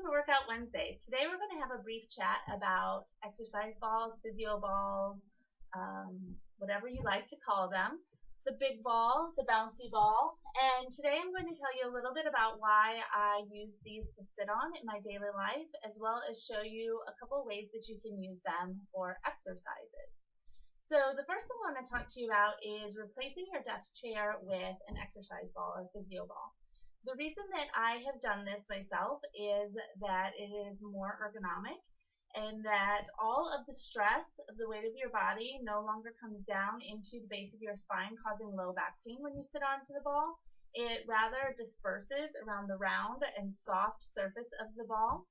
welcome to Workout Wednesday. Today we're going to have a brief chat about exercise balls, physio balls, whatever you like to call them, the big ball, the bouncy ball, and today I'm going to tell you a little bit about why I use these to sit on in my daily life, as well as show you a couple ways that you can use them for exercises. So the first thing I want to talk to you about is replacing your desk chair with an exercise ball or physio ball. The reason that I have done this myself is that it is more ergonomic and that all of the stress of the weight of your body no longer comes down into the base of your spine, causing low back pain when you sit onto the ball. It rather disperses around the round and soft surface of the ball,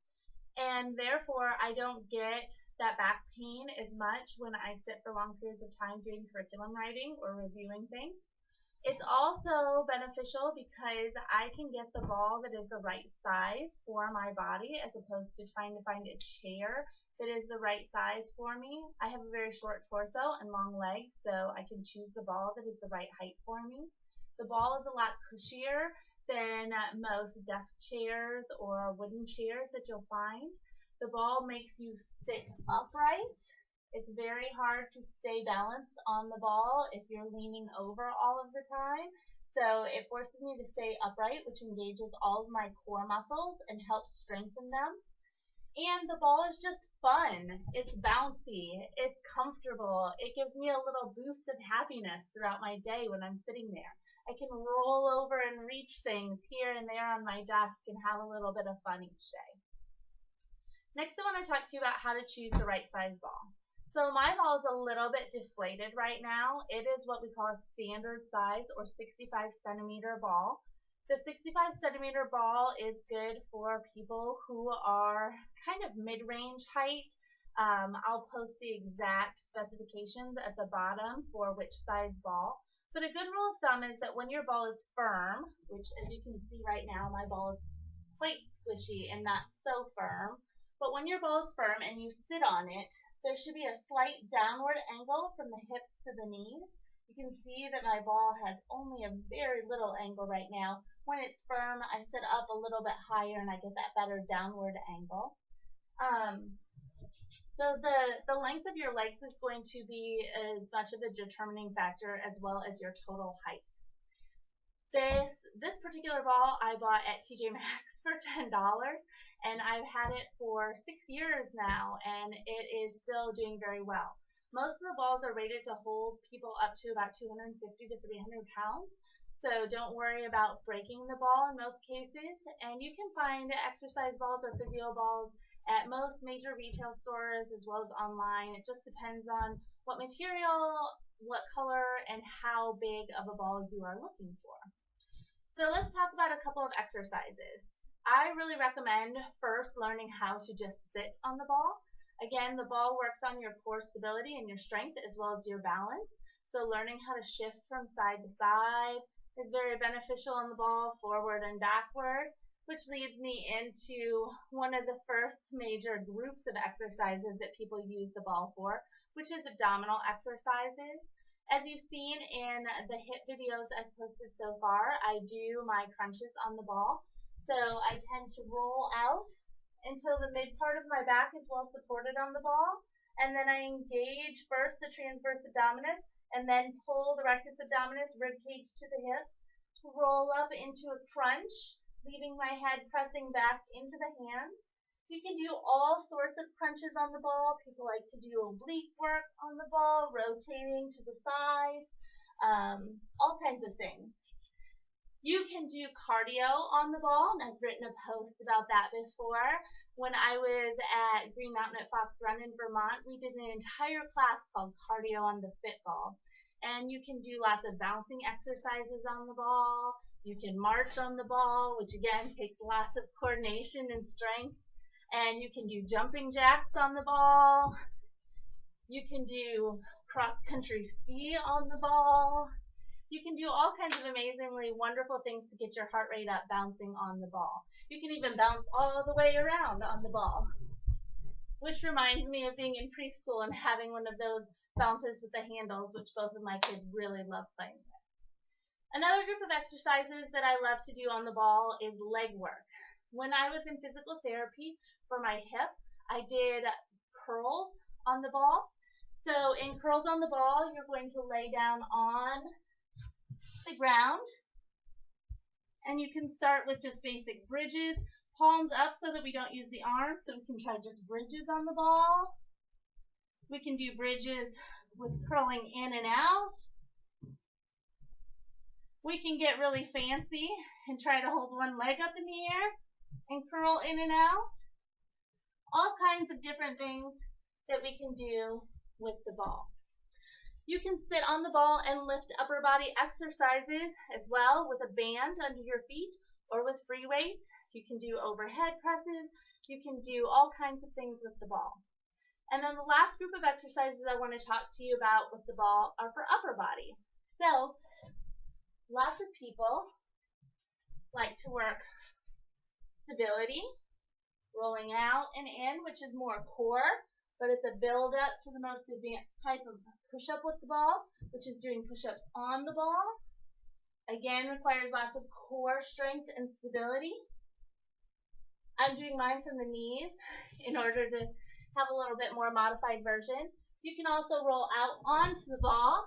and therefore I don't get that back pain as much when I sit for long periods of time doing curriculum writing or reviewing things. It's also beneficial because I can get the ball that is the right size for my body as opposed to trying to find a chair that is the right size for me. I have a very short torso and long legs, so I can choose the ball that is the right height for me. The ball is a lot cushier than most desk chairs or wooden chairs that you'll find. The ball makes you sit upright. It's very hard to stay balanced on the ball if you're leaning over all of the time. So it forces me to stay upright, which engages all of my core muscles and helps strengthen them. And the ball is just fun. It's bouncy. It's comfortable. It gives me a little boost of happiness throughout my day when I'm sitting there. I can roll over and reach things here and there on my desk and have a little bit of fun each day. Next, I want to talk to you about how to choose the right size ball. So my ball is a little bit deflated right now. It is what we call a standard size or 65 centimeter ball. The 65 centimeter ball is good for people who are kind of mid-range height. I'll post the exact specifications at the bottom for which size ball. But a good rule of thumb is that when your ball is firm, which as you can see right now, my ball is quite squishy and not so firm. But when your ball is firm and you sit on it, there should be a slight downward angle from the hips to the knees. You can see that my ball has only a very little angle right now. When it's firm, I sit up a little bit higher and I get that better downward angle. So the length of your legs is going to be as much of a determining factor as well as your total height. This particular ball I bought at TJ Maxx for $10, and I've had it for 6 years now, and it is still doing very well. Most of the balls are rated to hold people up to about 250 to 300 pounds, so don't worry about breaking the ball in most cases, and you can find exercise balls or physio balls at most major retail stores as well as online. It just depends on what material, what color, and how big of a ball you are looking for. So let's talk about a couple of exercises. I really recommend first learning how to just sit on the ball. Again, the ball works on your core stability and your strength as well as your balance. So learning how to shift from side to side is very beneficial on the ball, forward and backward, which leads me into one of the first major groups of exercises that people use the ball for, which is abdominal exercises. As you've seen in the hip videos I've posted so far, I do my crunches on the ball. So I tend to roll out until the mid part of my back is well supported on the ball, and then I engage first the transverse abdominis and then pull the rectus abdominis, rib cage to the hips, to roll up into a crunch, leaving my head pressing back into the hands. You can do all sorts of crunches on the ball. People like to do oblique work on the ball, rotating to the sides, all kinds of things. You can do cardio on the ball, and I've written a post about that before. When I was at Green Mountain at Fox Run in Vermont, we did an entire class called Cardio on the Fit Ball. And you can do lots of bouncing exercises on the ball. You can march on the ball, which again takes lots of coordination and strength. And you can do jumping jacks on the ball. You can do cross-country ski on the ball. You can do all kinds of amazingly wonderful things to get your heart rate up bouncing on the ball. You can even bounce all the way around on the ball. Which reminds me of being in preschool and having one of those bouncers with the handles, which both of my kids really love playing with. Another group of exercises that I love to do on the ball is leg work. When I was in physical therapy for my hip, I did curls on the ball. So in curls on the ball, you're going to lay down on the ground, and you can start with just basic bridges, palms up so that we don't use the arms, so we can try just bridges on the ball. We can do bridges with curling in and out. We can get really fancy and try to hold one leg up in the air and curl in and out. All kinds of different things that we can do with the ball. You can sit on the ball and lift upper body exercises as well with a band under your feet or with free weights. You can do overhead presses. You can do all kinds of things with the ball. And then the last group of exercises I want to talk to you about with the ball are for upper body. So lots of people like to work stability, rolling out and in, which is more core, but it's a build up to the most advanced type of push-up with the ball, which is doing push-ups on the ball. Again, requires lots of core strength and stability. I'm doing mine from the knees in order to have a little bit more modified version. You can also roll out onto the ball,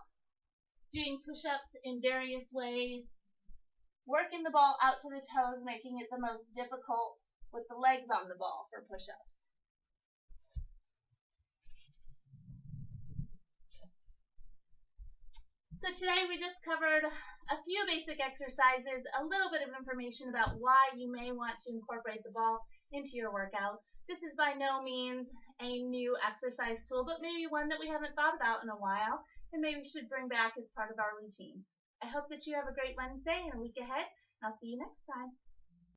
doing push-ups in various ways, working the ball out to the toes, making it the most difficult with the legs on the ball for push-ups. So today we just covered a few basic exercises, a little bit of information about why you may want to incorporate the ball into your workout. This is by no means a new exercise tool, but maybe one that we haven't thought about in a while and maybe should bring back as part of our routine. I hope that you have a great Wednesday and a week ahead, and I'll see you next time.